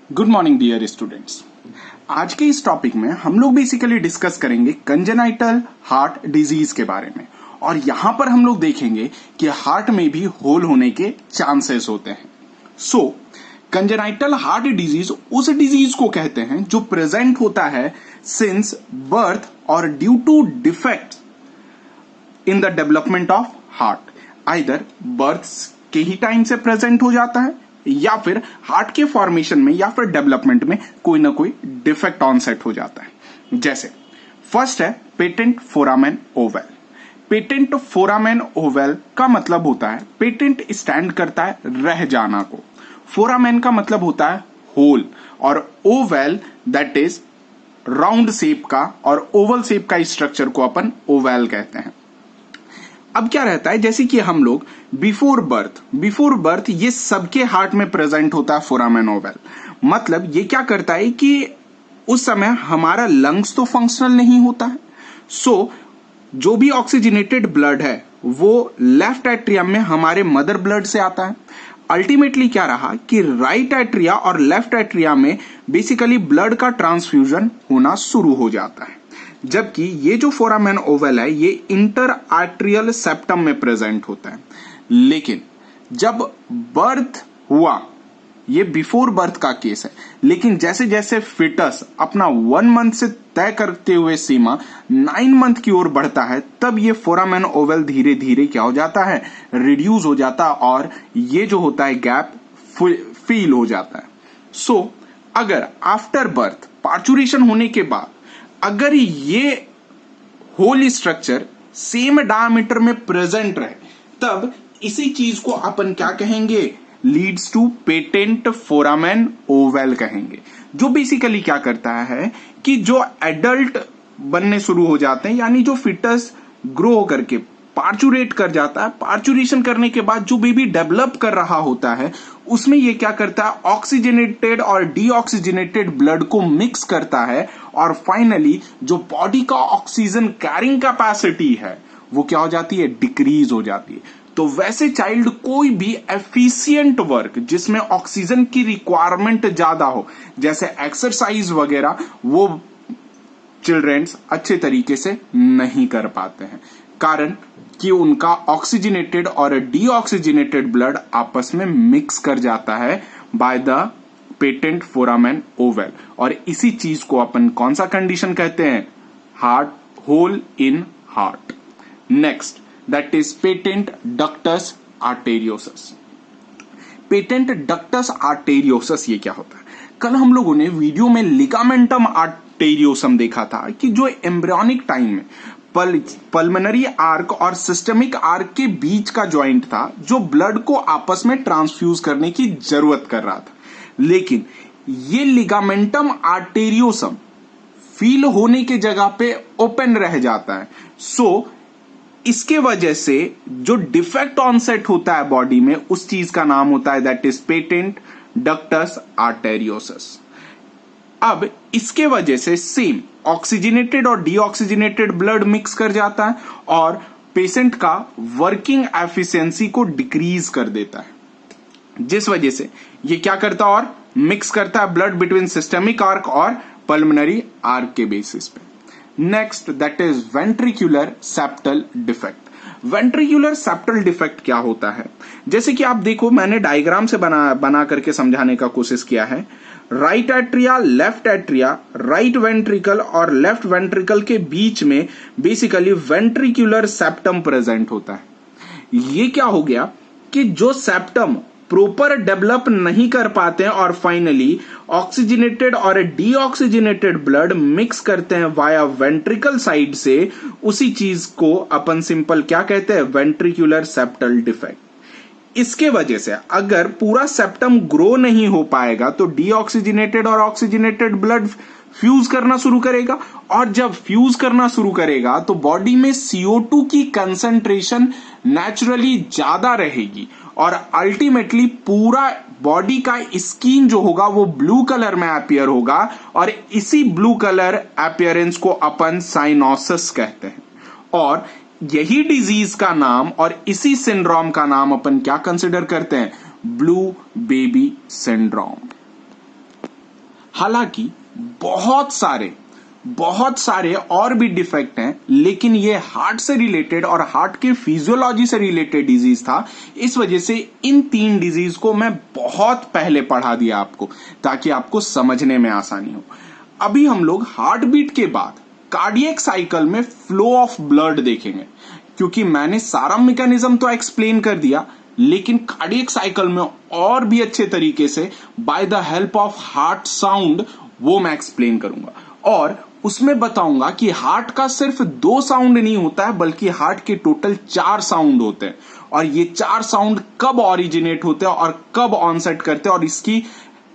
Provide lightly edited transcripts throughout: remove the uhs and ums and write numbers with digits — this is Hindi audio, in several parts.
Good morning dear students. आज के इस टॉपिक में हम लोग बेसिकली डिस्कस करेंगे कंजेनाइटल हार्ट डिजीज के बारे में। और यहां पर हम लोग देखेंगे कि हार्ट में भी होल होने के चांसेस होते हैं। सो कंजेनाइटल हार्ट डिजीज उस डिजीज को कहते हैं जो प्रेजेंट होता है सिंस बर्थ और due to defect in the development of heart. Either birth के ही टाइम से प्रेजेंट हो जाता है या फिर हार्ट के फॉर्मेशन में या फिर डेवलपमेंट में कोई ना कोई डिफेक्ट ऑनसेट हो जाता है। जैसे फर्स्ट है patent foramen Oval. Patent foramen Oval का मतलब होता है, पेटेंट स्टैंड करता है रह जाना को, फोरामेन का मतलब होता है होल, और Oval that is round shape का, और ओवल शेप का स्ट्रक्चर को अपन ओवल कहते हैं। अब क्या रहता है, जैसे कि हम लोग बिफोर बर्थ ये सबके हार्ट में प्रेजेंट होता है फोरामेन ओवल। मतलब ये क्या करता है कि उस समय हमारा लंग्स तो फंक्शनल नहीं होता है। सो जो भी ऑक्सीजनेटेड ब्लड है वो लेफ्ट एट्रियम में हमारे मदर ब्लड से आता है। अल्टीमेटली क्या रहा कि राइट एट्रिया और लेफ्ट एट्रिया में बेसिकली ब्लड का ट्रांसफ्यूजन होना शुरू हो जाता है। जबकि ये जो फोरामेन ओवल है ये इंटर आर्ट्रियल सेप्टम में प्रेजेंट होता है। लेकिन जब बर्थ हुआ, ये बिफोर बर्थ का केस है, लेकिन जैसे जैसे फिटस अपना 1 मंथ से तय करते हुए सीमा 9 मंथ की ओर बढ़ता है, तब ये फोरामेन ओवल धीरे धीरे क्या हो जाता है, रिड्यूस हो जाता है, और ये जो होता है गैप फील हो जाता है। सो अगर आफ्टर बर्थ पार्चुरेशन होने के बाद अगर ये होल स्ट्रक्चर सेम डायमीटर में प्रेजेंट रहे, तब इसी चीज को अपन क्या कहेंगे, leads to patent foramen ovale कहेंगे। जो बेसिकली क्या करता है कि जो एडल्ट बनने शुरू हो जाते हैं, यानी जो फिटस ग्रो होकर के पार्चुरेट कर जाता है, पार्चुरेशन करने के बाद जो बेबी डेवलप कर रहा होता है उसमें ये क्या करता है, ऑक्सीजनेटेड और डीऑक्सीजनेटेड ब्लड को मिक्स करता है, और फाइनली जो बॉडी का ऑक्सीजन कैरिंग कैपेसिटी है वो क्या हो जाती है, डिक्रीज हो जाती है। तो वैसे चाइल्ड कोई भी एफिशिएंट वर्क जिसमें ऑक्सीजन की रिक्वायरमेंट ज्यादा हो, जैसे एक्सरसाइज वगैरह, वो चिल्ड्रंस अच्छे तरीके से नहीं कर पाते हैं, कारण कि उनका ऑक्सीजनेटेड और डीऑक्सीजनेटेड ब्लड आपस में मिक्स कर जाता है by the patent foramen Oval. और इसी चीज को अपन कौन सा कंडीशन कहते हैं, heart hole in heart. Next that is patent ductus arteriosus. Patent ductus arteriosus ये क्या होता है, कल हम लोगों ने वीडियो में लिगामेंटम आर्टेरियोसम देखा था कि जो एम्ब्रियोनिक टाइम में पल्मोनरी आर्क और सिस्टमिक आर्क के बीच का जॉइंट था, जो ब्लड को आपस में ट्रांसफ्यूज करने की जरूरत कर रहा था। लेकिन ये लिगामेंटम आर्टेरियोसम फील होने के जगह पे ओपन रह जाता है। सो इसके वजह से जो डिफेक्ट ऑनसेट होता है बॉडी में, उस चीज का नाम होता है that is patent ductus arteriosus. अब इसके वजह से सेम ऑक्सीजनेटेड और डीऑक्सीजनेटेड ब्लड मिक्स कर जाता है और पेशेंट का वर्किंग एफिशिएंसी को डिक्रीज कर देता है, जिस वजह से ये क्या करता है, और मिक्स करता है ब्लड बिटवीन सिस्टमिक आर्क और पल्मोनरी आर्क के बेसिस पे। Next that is ventricular septal defect. Ventricular septal defect क्या होता है, जैसे कि आप देखो, मैंने डायग्राम से बना करके समझाने का कोशिश किया है। Right atria, left atria, right ventricle और लेफ्ट वेंट्रिकल के बीच में बेसिकली वेंट्रिकुलर सेप्टम प्रेजेंट होता है। ये क्या हो गया कि जो सेप्टम प्रॉपर डेवलप नहीं कर पाते हैं और फाइनली ऑक्सीजनेटेड और डीऑक्सीजनेटेड ब्लड मिक्स करते हैं वाया वेंट्रिकल साइड से, उसी चीज को अपन सिंपल क्या कहते हैं, वेंट्रिकुलर सेप्टल डिफेक्ट। इसके वजह से अगर पूरा सेप्टम ग्रो नहीं हो पाएगा तो डीऑक्सीजनेटेड और ऑक्सीजनेटेड ब्लड फ्यूज करना शुरू करेगा, और जब फ्यूज करना शुरू करेगा तो बॉडी में CO2 की कंसंट्रेशन नेचुरली ज्यादा रहेगी, और अल्टीमेटली पूरा बॉडी का स्किन जो होगा वो ब्लू कलर में अपीयर होगा, और इसी ब्लू कलर अपीयरेंस को अपन साइनोसिस कहते हैं। और यही डिजीज का नाम और इसी सिंड्रोम का नाम अपन क्या कंसिडर करते हैं, ब्लू बेबी सिंड्रोम। हालांकि बहुत सारे और भी डिफेक्ट हैं, लेकिन ये हार्ट से रिलेटेड और हार्ट के फिजियोलॉजी से रिलेटेड डिजीज था। इस वजह से इन 3 डिजीज को मैं बहुत पहले पढ़ा दिया आपको, ताकि आपको समझने में आसानी हो। अभी हम लोग हार्ट बीट के बाद कार्डियक साइकिल में फ्लो ऑफ ब्लड देखेंगे, क्योंकि मैंने सारा मैकेनिज्म तो एक्सप्लेन कर दिया, लेकिन कार्डियक साइकिल में और भी अच्छे तरीके से by the help of heart sound वो मैं एक्सप्लेन करूंगा। और उसमें बताऊंगा कि हार्ट का सिर्फ 2 साउंड नहीं होता है, बल्कि हार्ट के टोटल 4 साउंड होते हैं, और ये 4 साउंड कब ऑरिजिनेट होते हैं और कब ऑनसेट करते हैं, और इसकी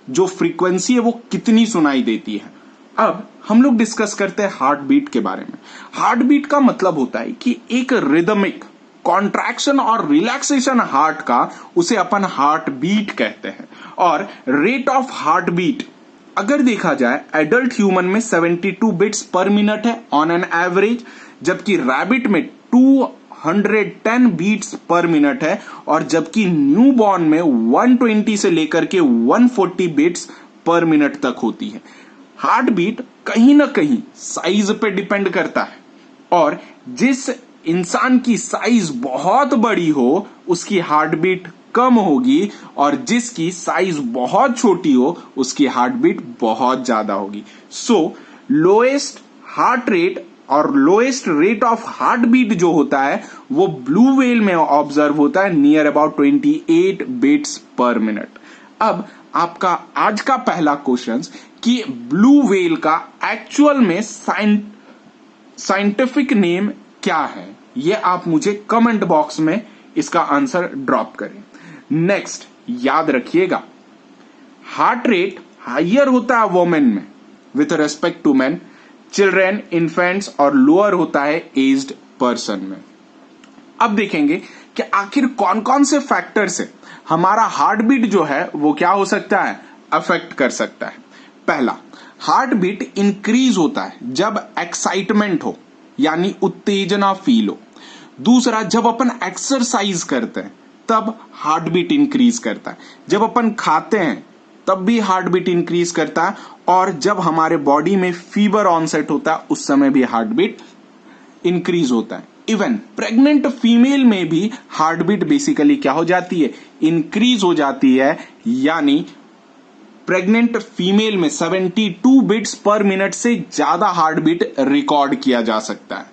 जो फ्रीक्वेंसी है वो कितनी सुनाई देती है। अब हम लोग डिस्कस करते हैं हार्ट बीट के बारे में। हार्ट बीट का मतलब होता है कि एक रिदमिक कॉन्ट्रैक्शन और रिलैक्सेशन हार्ट का, उसे अपन हार्ट बीट कहते हैं। और रेट ऑफ हार्ट बीट अगर देखा जाए एडल्ट ह्यूमन में 72 बीट्स पर मिनट है ऑन एन एवरेज, जबकि रैबिट में 210 बीट्स पर मिनट है, और जबकि न्यू बॉर्न में 120 से लेकर के 140 बीट्स पर मिनट तक होती है। हार्ट बीट कहीं ना कहीं साइज पे डिपेंड करता है, और जिस इंसान की साइज बहुत बड़ी हो उसकी हार्ट बीट कम होगी, और जिसकी साइज बहुत छोटी हो उसकी हार्ट बीट बहुत ज्यादा होगी। सो लोएस्ट हार्ट रेट और lowest rate of heart beat जो होता है वो ब्लू व्हेल में ऑब्जर्व होता है, near about 28 beats per minute. अब आपका आज का पहला क्वेश्चन कि ब्लू व्हेल का एक्चुअल में साइंटिफिक नेम क्या है, ये आप मुझे कमेंट बॉक्स में इसका आंसर ड्रॉप करें। नेक्स्ट याद रखिएगा, हार्ट रेट हाइयर होता है वोमेन में with respect to men, children, infants, और लोअर होता है एज्ड पर्सन में। अब देखेंगे कि आखिर कौन कौन से फैक्टर से हमारा हार्ट बीट जो है वो क्या हो सकता है, अफेक्ट कर सकता है। पहला, हार्ट बीट इंक्रीज होता है जब एक्साइटमेंट हो, यानी उत्तेजना फील हो। दूसरा, जब अपन एक्सरसाइज करते हैं तब हार्ट बीट इंक्रीज करता है। जब अपन खाते हैं तब भी हार्ट बीट इंक्रीज करता है, और जब हमारे बॉडी में फीवर ऑनसेट होता है उस समय भी हार्ट बीट इंक्रीज होता है। इवन प्रेग्नेंट फीमेल में भी हार्ट बीट बेसिकली क्या हो जाती है, इंक्रीज हो जाती है, यानी प्रेग्नेंट फीमेल में 72 बीट्स पर मिनट से ज्यादा हार्ट बीट रिकॉर्ड किया जा सकता है।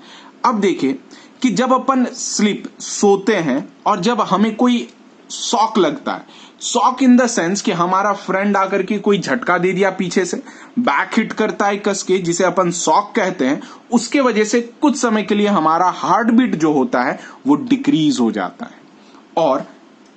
अब देखें कि जब अपन सोते हैं और जब हमें कोई शॉक लगता है, शॉक इन द सेंस कि हमारा फ्रेंड आकर के कोई झटका दे दिया पीछे से, बैक हिट करता है कस के, जिसे अपन शॉक कहते हैं, उसके वजह से कुछ समय के लिए हमारा हार्ट बीट जो होता है वो डिक्रीज हो जाता है। और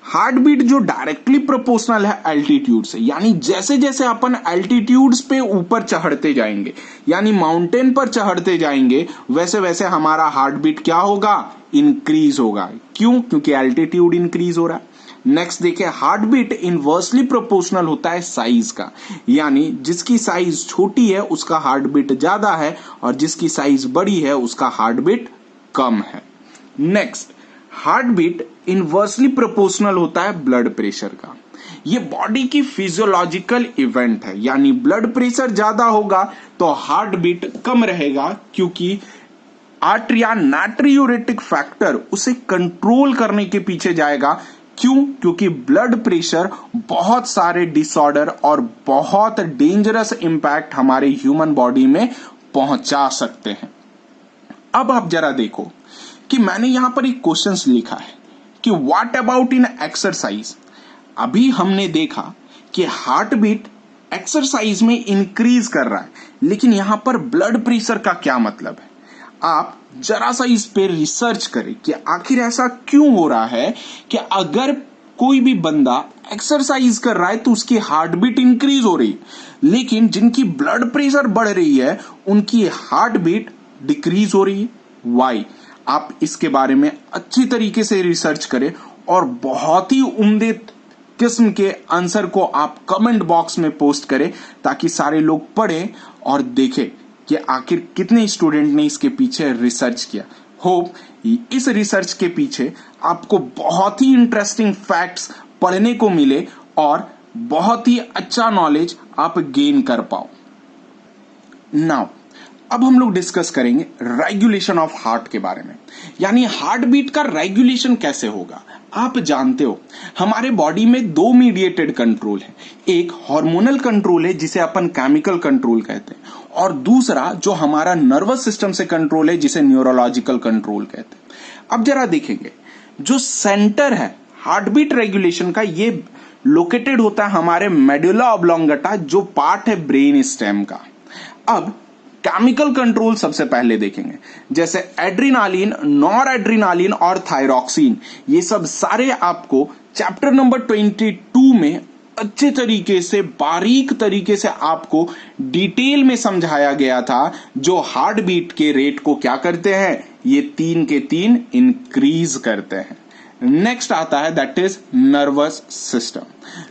हार्ट बीट जो डायरेक्टली प्रोपोर्शनल है एल्टीट्यूड से, यानी जैसे जैसे अपन एल्टीट्यूड्स पे ऊपर चढ़ते जाएंगे, यानी माउंटेन पर चढ़ते जाएंगे, वैसे वैसे हमारा हार्ट बीट क्या होगा, इंक्रीज होगा। क्यों? क्योंकि एल्टीट्यूड इंक्रीज हो रहा है। नेक्स्ट देखिए, हार्ट बीट इनवर्सली प्रोपोर्शनल होता है साइज का, यानी जिसकी साइज छोटी है उसका हार्ट बीट ज्यादा है, और जिसकी साइज बड़ी है उसका हार्ट बीट कम है। Next, heart beat inversely proportional होता है ब्लड प्रेशर का। ये बॉडी की फिजियोलॉजिकल इवेंट है, यानी ब्लड प्रेशर ज्यादा होगा तो हार्ट बीट कम रहेगा, क्योंकि आर्टरी नाट्रियूरेटिक फैक्टर उसे कंट्रोल करने के पीछे जाएगा। क्यों? क्योंकि ब्लड प्रेशर बहुत सारे डिसऑर्डर और बहुत डेंजरस इंपैक्ट हमारे ह्यूमन बॉडी में पहुंचा सकते हैं। अब आप जरा देखो कि मैंने यहां पर एक क्वेश्चन लिखा है कि व्हाट अबाउट इन एक्सरसाइज। अभी हमने देखा कि हार्ट बीट एक्सरसाइज में इंक्रीज कर रहा है, लेकिन यहां पर ब्लड प्रेशर का क्या मतलब है। आप जरा सा इस पे रिसर्च करें कि आखिर ऐसा क्यों हो रहा है कि अगर कोई भी बंदा एक्सरसाइज कर रहा है तो उसकी हार्ट बीट इंक्रीज हो रही है, लेकिन जिनकी ब्लड प्रेशर बढ़ रही है उनकी हार्ट बीट डिक्रीज हो रही है। वाई? आप इसके बारे में अच्छी तरीके से रिसर्च करें और बहुत ही उम्दे किस्म के आंसर को आप कमेंट बॉक्स में पोस्ट करें, ताकि सारे लोग पढ़ें और देखें कि आखिर कितने स्टूडेंट ने इसके पीछे रिसर्च किया। होप इस रिसर्च के पीछे आपको बहुत ही इंटरेस्टिंग फैक्ट्स पढ़ने को मिले और बहुत ही अच्छा नॉलेज आप गेन कर पाओ। नाउ अब हम लोग डिस्कस करेंगे रेगुलेशन ऑफ हार्ट के बारे में, यानी हार्ट बीट का रेगुलेशन कैसे होगा। आप जानते हो हमारे बॉडी में दो मीडिएटेड कंट्रोल है, एक हार्मोनल कंट्रोल है जिसे अपन केमिकल कंट्रोल कहते हैं, और दूसरा जो हमारा नर्वस सिस्टम से कंट्रोल है जिसे न्यूरोलॉजिकल कंट्रोल कहते हैं। अब जरा देखेंगे जो सेंटर है हार्ट बीट रेगुलेशन का, ये लोकेटेड होता है हमारे मेडुला ऑब्लोंगेटा, जो पार्ट है ब्रेन स्टेम का। अब केमिकल कंट्रोल सबसे पहले देखेंगे, जैसे एड्रीनालिन, नॉर एड्रीनालिन और थायरॉक्सिन, ये सब सारे आपको चैप्टर नंबर 22 में अच्छे तरीके से बारीक तरीके से आपको डिटेल में समझाया गया था, जो हार्ट बीट के रेट को क्या करते हैं, ये 3 के 3 इंक्रीज करते हैं। नेक्स्ट आता है that is nervous system.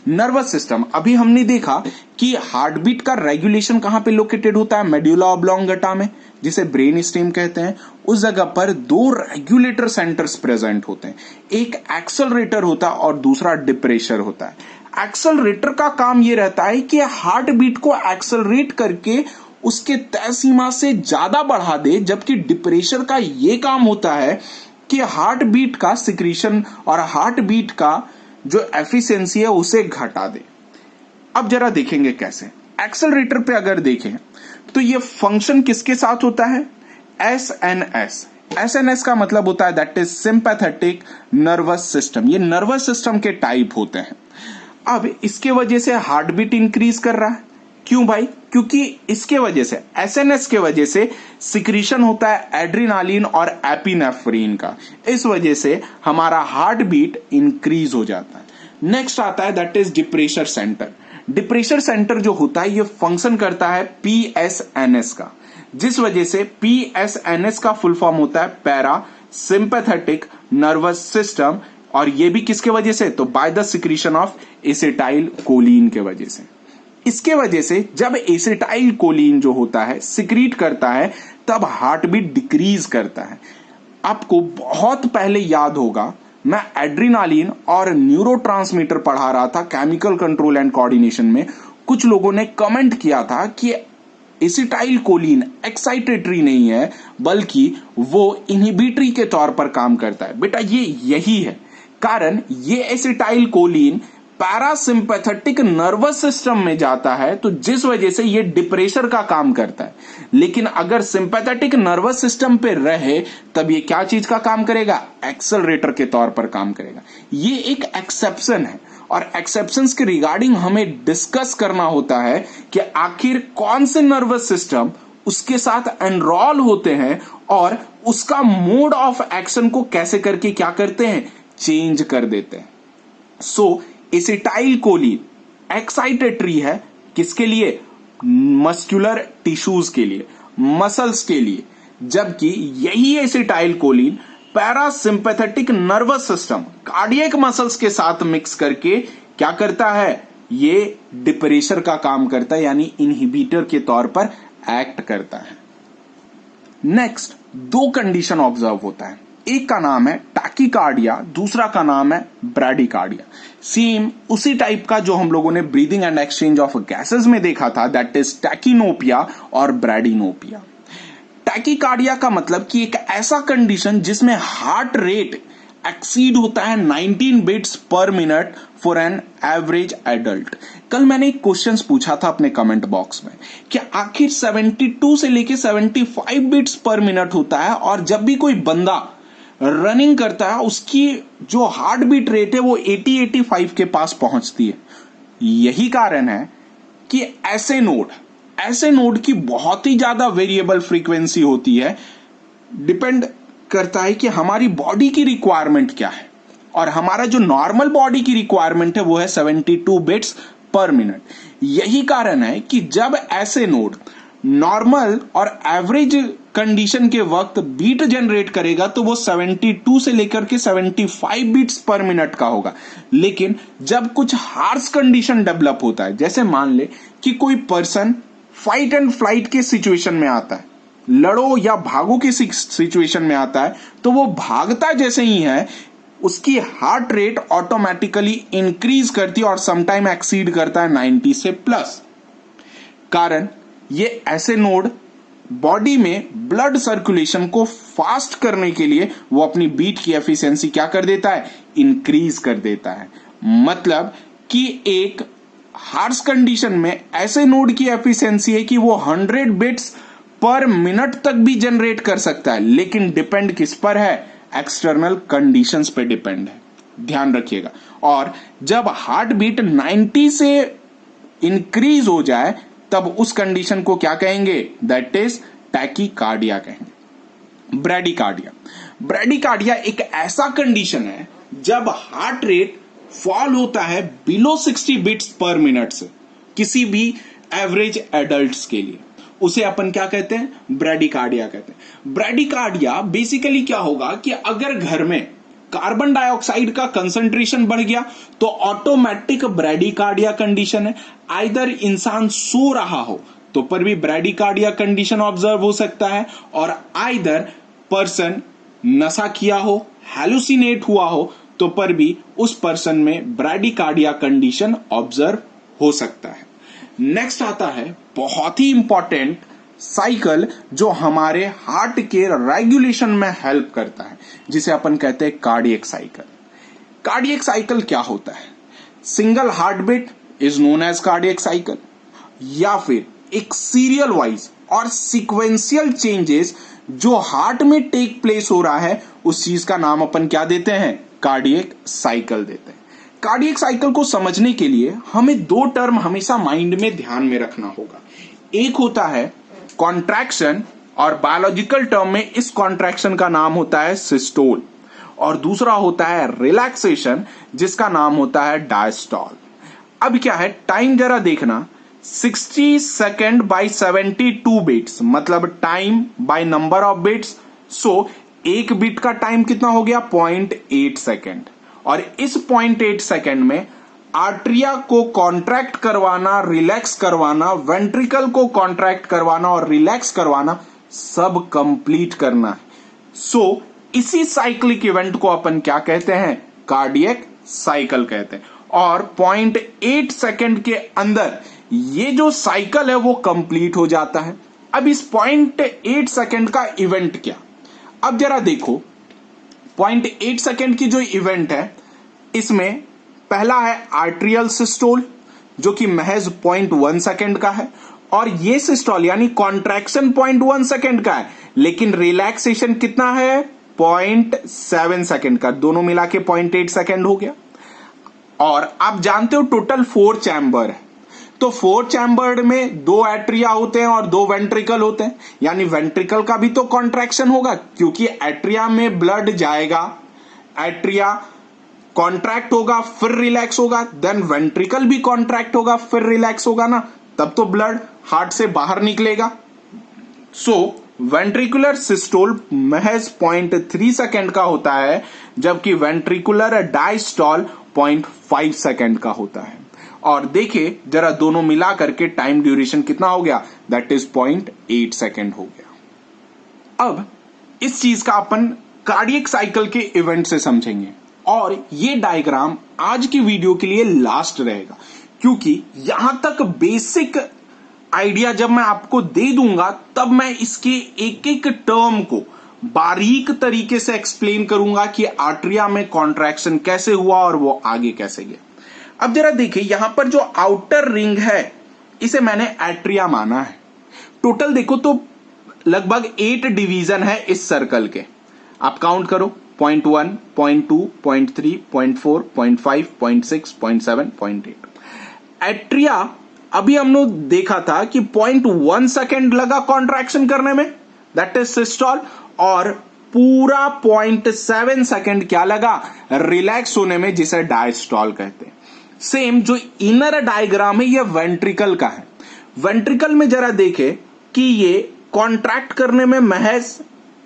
Nervous system अभी हमने देखा कि हार्ट बीट का रेगुलेशन कहां पे लोकेटेड होता है, मेडुला ऑब्लोंगेटा में, जिसे ब्रेन स्टेम कहते हैं। उस जगह पर दो रेगुलेटर सेंटर्स प्रेजेंट होते हैं, एक एक्सेलरेटर होता है और दूसरा डिप्रेशर होता है। एक्सेलरेटर का काम यह रहता है कि हार्ट बीट को एक्सेलरेट करके उसके तय सीमा से ज्यादा बढ़ा दे, जबकि डिप्रेशर का यह काम होता है कि हार्ट बीट का सिक्रीशन और हार्ट बीट का जो एफिशिएंसी है उसे घटा दे। अब जरा देखेंगे कैसे। एक्सेलरेटर पे अगर देखें तो ये फंक्शन किसके साथ होता है, एसएनएस। एसएनएस का मतलब होता है that is sympathetic nervous system. ये नर्वस सिस्टम के टाइप होते हैं। अब इसके वजह से हार्ट बीट इंक्रीज कर रहा है। क्यों भाई, क्योंकि इसके वजह से एसएनएस के वजह से सिक्रीशन होता है एड्रीनालिन और एपिनेफ्रिन का, इस वजह से हमारा हार्ट बीट इंक्रीज हो जाता है। नेक्स्ट आता है दैट इज डिप्रेशर सेंटर। डिप्रेशर सेंटर जो होता है ये फंक्शन करता है पीएसएनएस का, जिस वजह से पीएसएनएस का फुल फॉर्म होता है पैरा सिंपैथेटिक नर्वस सिस्टम, और ये भी किसके वजह से, तो by the secretion of acetyl choline के वजह से। इसके वजह से जब एसिटाइल कोलिन जो होता है सिक्रीट करता है तब हार्ट बीट डिक्रीज करता है। आपको बहुत पहले याद होगा मैं एड्रीनालिन और न्यूरोट्रांसमीटर पढ़ा रहा था केमिकल कंट्रोल एंड कोऑर्डिनेशन में। कुछ लोगों ने कमेंट किया था कि एसिटाइल कोलिन एक्साइटेटरी नहीं है बल्कि वो इनहिबिटरी के तौर पर काम करता है। बेटा ये यही है कारण, ये acetyl choline parasympathetic nervous system में जाता है, तो जिस वजह से ये डिप्रेशर का काम करता है। लेकिन अगर सिंपैथेटिक नर्वस सिस्टम पे रहे तब ये क्या चीज का काम करेगा, एक्सेलरेटर के तौर पर काम करेगा। ये एक एक्सेप्शन है और एक्सेप्शंस के रिगार्डिंग हमें डिस्कस करना होता है कि आखिर कौन से नर्वस सिस्टम उसके साथ एनरोल होते हैं और उसका मोड ऑफ एक्शन को कैसे करके क्या करते हैं, चेंज कर देते हैं। सो एसिटाइल कोलिन एक्साइटेटरी है किसके लिए, मस्कुलर टिश्यूज के लिए, मसल्स के लिए, जबकि यही acetyl choline parasympathetic nervous system cardiac muscles के साथ मिक्स करके क्या करता है, ये डिप्रेशर का काम करता है, यानी इनहिबिटर के तौर पर एक्ट करता है। नेक्स्ट दो कंडीशन ऑब्जर्व होता है, एक का नाम है टैकीकार्डिया, दूसरा का नाम है ब्रैडीकार्डिया। सेम उसी टाइप का जो हम लोगों ने breathing and exchange of gases में देखा था, दैट इज टैकिनोपिया और ब्रैडिनोपिया। टैकीकार्डिया का मतलब कि एक ऐसा कंडीशन जिसमें हार्ट रेट एक्सीड होता है 19 beats per minute for an average adult. कल मैंने एक क्वेश्चन पूछा था अपने कमेंट बॉक्स में कि आखिर 72 से लेके 75 बीट्स पर मिनट होता है और जब भी कोई बंदा रनिंग करता है उसकी जो हार्ट बीट रेट है वो 80-85 के पास पहुंचती है। यही कारण है कि ऐसे नोड की बहुत ही ज्यादा वेरिएबल फ्रीक्वेंसी होती है, डिपेंड करता है कि हमारी बॉडी की रिक्वायरमेंट क्या है, और हमारा जो नॉर्मल बॉडी की रिक्वायरमेंट है वो है 72 बीट्स पर मिनट। यही कारण है कि जब ऐसे नोड नॉर्मल और एवरेज कंडीशन के वक्त बीट जनरेट करेगा तो वो 72 से लेकर के 75 बीट्स पर मिनट का होगा। लेकिन जब कुछ हार्श कंडीशन डेवलप होता है, जैसे मान ले कि कोई पर्सन फाइट एंड फ्लाइट के सिचुएशन में आता है, लड़ो या भागो की सिचुएशन में आता है, तो वो भागता जैसे ही है उसकी हार्ट रेट ऑटोमेटिकली इंक्रीज करती है और समटाइम एक्सीड करता है 90 से प्लस। कारण ये ऐसे नोड बॉडी में ब्लड सर्कुलेशन को फास्ट करने के लिए वो अपनी बीट की एफिशिएंसी क्या कर देता है, इंक्रीज कर देता है। मतलब कि एक हार्श कंडीशन में ऐसे नोड की एफिशिएंसी है कि वो 100 बिट्स पर मिनट तक भी जनरेट कर सकता है, लेकिन डिपेंड किस पर है, एक्सटर्नल कंडीशंस पे डिपेंड है, ध्यान रखिएगा। और जब हार्ट बीट 90 से इंक्रीज हो जाए तब उस कंडीशन को क्या कहेंगे, दैट इज टैकीकार्डिया कहेंगे। ब्रैडीकार्डिया एक ऐसा कंडीशन है जब हार्ट रेट फॉल होता है बिलो 60 बीट्स पर मिनट से किसी भी एवरेज एडल्ट्स के लिए, उसे अपन क्या कहते हैं, ब्रैडीकार्डिया कहते हैं। ब्रैडीकार्डिया बेसिकली क्या होगा कि अगर घर में कार्बन डाइऑक्साइड का कंसंट्रेशन बढ़ गया तो ऑटोमेटिक ब्रैडीकार्डिया कंडीशन है। आइदर इंसान सो रहा हो तो पर भी ब्रैडीकार्डिया कंडीशन ऑब्जर्व हो सकता है, और आइदर पर्सन नशा किया हो, हैलुसिनेट हुआ हो तो पर भी उस पर्सन में ब्रैडीकार्डिया कंडीशन ऑब्जर्व हो सकता है। नेक्स्ट आता है बहुत ही इंपॉर्टेंट साइकिल जो हमारे हार्ट के रेगुलेशन में हेल्प करता है, जिसे अपन कहते हैं कार्डियक साइकिल। कार्डियक साइकिल क्या होता है, single heart beat is known as cardiac cycle, या फिर एक सीरियल वाइज और सीक्वेंशियल चेंजेस जो हार्ट में टेक प्लेस हो रहा है उस चीज का नाम अपन क्या देते हैं, कार्डियक साइकिल देते हैं। कार्डियक साइकिल को समझने के लिए हमें दो टर्म हमेशा माइंड में ध्यान में रखना होगा। एक होता है कॉन्ट्रैक्शन, और बायोलॉजिकल टर्म में इस कॉन्ट्रैक्शन का नाम होता है सिस्टोल, और दूसरा होता है रिलैक्सेशन जिसका नाम होता है डायस्टॉल। अब क्या है, टाइम जरा देखना, 60 सेकेंड बाई 72 बीट्स, मतलब time by number of beats. So एक बीट का टाइम कितना हो गया, 0.8 सेकेंड, और इस 0.8 सेकेंड में आर्ट्रिया को कॉन्ट्रैक्ट करवाना, रिलैक्स करवाना, वेंट्रिकल को कॉन्ट्रैक्ट करवाना और रिलैक्स करवाना सब कंप्लीट करना है। सो इसी साइक्लिक इवेंट को अपन क्या कहते हैं, कार्डियक साइकिल कहते हैं। और 0.8 सेकेंड के अंदर ये जो साइकिल है वो कंप्लीट हो जाता है। अब इस 0.8 सेकेंड का इवेंट क्या, अब जरा देखो 0.8 सेकेंड की जो इवेंट है इसमें पहला है आर्ट्रियल सिस्टोल जो कि महज 0.1 सेकेंड का है, और ये सिस्टोल यानी कॉन्ट्रैक्शन 0.1 सेकेंड का है, लेकिन रिलैक्सेशन कितना है, 0.7 सेकेंड का, दोनों मिला के 0.8 सेकेंड हो गया। और आप जानते हो टोटल 4 चैम्बर है, तो 4 चैम्बर्ड में 2 एट्रिया होते हैं और 2 वेंट्रिकल होते हैं, यानी वेंट्रिकल का भी तो कॉन्ट्रैक्शन होगा क्योंकि एट्रिया में ब्लड जाएगा, एट्रिया कॉन्ट्रैक्ट होगा फिर रिलैक्स होगा, देन वेंट्रिकल भी कॉन्ट्रैक्ट होगा फिर रिलैक्स होगा ना, तब तो ब्लड हार्ट से बाहर निकलेगा। सो वेंट्रिकुलर सिस्टोल महज 0.3 सेकेंड का होता है, जबकि वेंट्रिकुलर डायस्टॉल 0.5 सेकेंड का होता है। और देखिए जरा दोनों मिला करके टाइम ड्यूरेशन कितना हो गया, दैट इज 0.8 सेकेंड हो गया। अब इस चीज का अपन कार्डियक साइकिल के इवेंट से समझेंगे, और ये डायग्राम आज की वीडियो के लिए लास्ट रहेगा, क्योंकि यहां तक बेसिक आइडिया जब मैं आपको दे दूंगा तब मैं इसके एक एक टर्म को बारीक तरीके से एक्सप्लेन करूंगा कि आर्ट्रिया में कॉन्ट्रैक्शन कैसे हुआ और वो आगे कैसे गया। अब जरा देखिए यहां पर जो आउटर रिंग है इसे मैंने एट्रिया माना है। टोटल देखो तो लगभग 8 डिवीजन है इस सर्कल के, आप काउंट करो, 0.1, 0.2, 0.3, 0.4, 0.5, 0.6, 0.7, 0.8। एट्रिया अभी हमने देखा था कि 0.1 सेकेंड लगा कॉन्ट्रैक्शन करने में, दैट इज सिस्टोल, और पूरा 0.7 सेकेंड क्या लगा, रिलैक्स होने में, जिसे डायस्टॉल कहते हैं। सेम जो इनर डायग्राम है ये वेंट्रिकल का है। वेंट्रिकल में जरा देखे कि ये कॉन्ट्रैक्ट करने में महज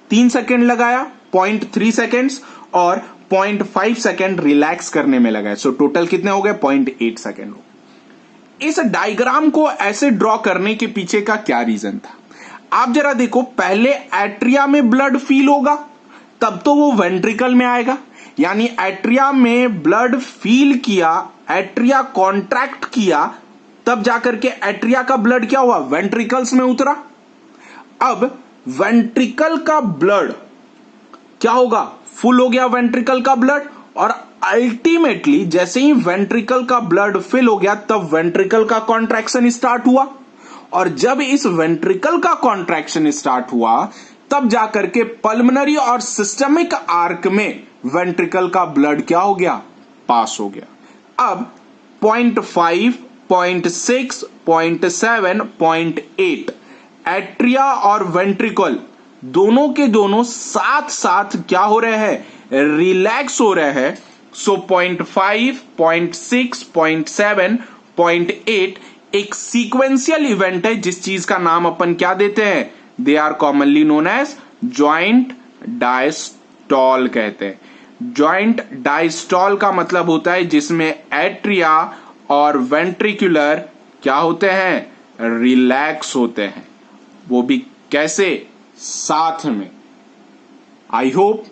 3 सेकेंड लगाया, 0.3 सेकेंड्स, और 0.5 सेकेंड रिलैक्स करने में लगाया। सो टोटल कितने हो गए, 0.8 सेकेंड हो। इस डायग्राम को ऐसे ड्रॉ करने के पीछे का क्या रीजन था, आप जरा देखो, पहले एट्रिया में ब्लड फील होगा तब तो वो वेंट्रिकल में आएगा, यानी एट्रिया में ब्लड फील किया, एट्रिया कॉन्ट्रैक्ट किया, तब जाकर के एट्रिया का ब्लड क्या हुआ, वेंट्रिकल्स में उतरा। अब वेंट्रिकल का ब्लड क्या होगा, फुल हो गया वेंट्रिकल का ब्लड, और अल्टीमेटली जैसे ही वेंट्रिकल का ब्लड फिल हो गया तब वेंट्रिकल का कॉन्ट्रैक्शन स्टार्ट हुआ, और जब इस वेंट्रिकल का कॉन्ट्रैक्शन स्टार्ट हुआ तब जाकर के पल्मनरी और सिस्टमिक आर्क में वेंट्रिकल का ब्लड क्या हो गया, पास हो गया। अब 0.5, 0.6, 0.7, 0.8 एट्रिया और वेंट्रिकल दोनों के दोनों साथ साथ क्या हो रहे हैं, रिलैक्स हो रहे हैं। सो 0.5, 0.6, 0.7, 0.8 एक सीक्वेंशियल इवेंट है जिस चीज का नाम अपन क्या देते हैं, they are commonly known as joint diastole कहते हैं। ज्वाइंट डायस्टॉल का मतलब होता है जिसमें एट्रिया और वेंट्रिकुलर क्या होते हैं, रिलैक्स होते हैं, वो भी कैसे, साथ में। आई होप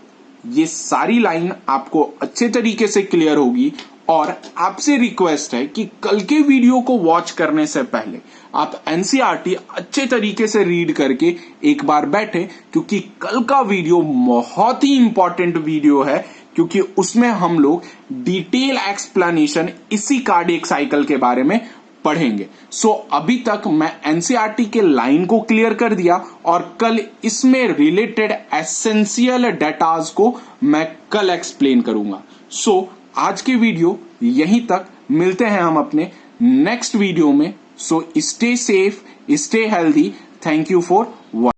ये सारी लाइन आपको अच्छे तरीके से क्लियर होगी, और आपसे रिक्वेस्ट है कि कल के वीडियो को वॉच करने से पहले आप एनसीईआरटी अच्छे तरीके से रीड करके एक बार बैठे, क्योंकि कल का वीडियो बहुत ही इंपॉर्टेंट वीडियो है, क्योंकि उसमें हम लोग डिटेल एक्सप्लेनेशन इसी कार्डियक साइकिल के बारे में पढ़ेंगे। सो अभी तक मैं एनसीईआरटी के लाइन को क्लियर कर दिया, और कल इसमें रिलेटेड एसेंशियल डेटाज को मैं कल एक्सप्लेन करूंगा। सो आज के वीडियो यहीं तक, मिलते हैं हम अपने नेक्स्ट वीडियो में। So stay safe, stay healthy. Thank you for watching.